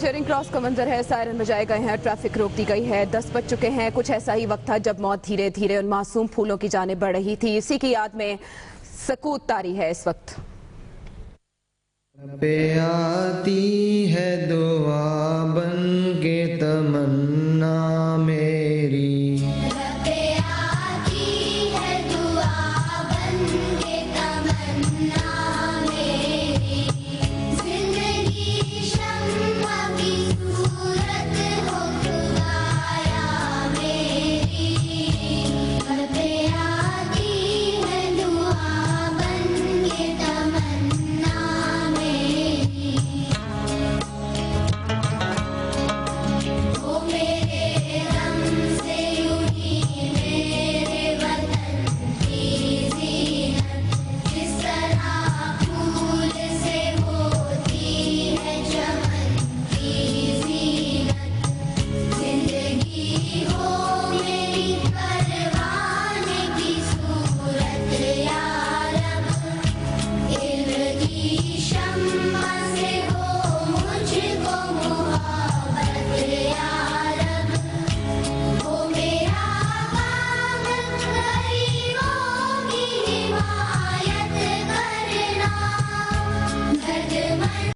Charing cross का मंजर है, सायरन बजाए गए हैं, ट्रैफिक रोक दी गई है। 10 बज चुके हैं। कुछ ऐसा ही वक्त था जब मौत धीरे धीरे उन मासूम फूलों की जानिब बढ़ रही थी। इसी की याद में सकूत तारी है इस वक्त। पे आती है दुआ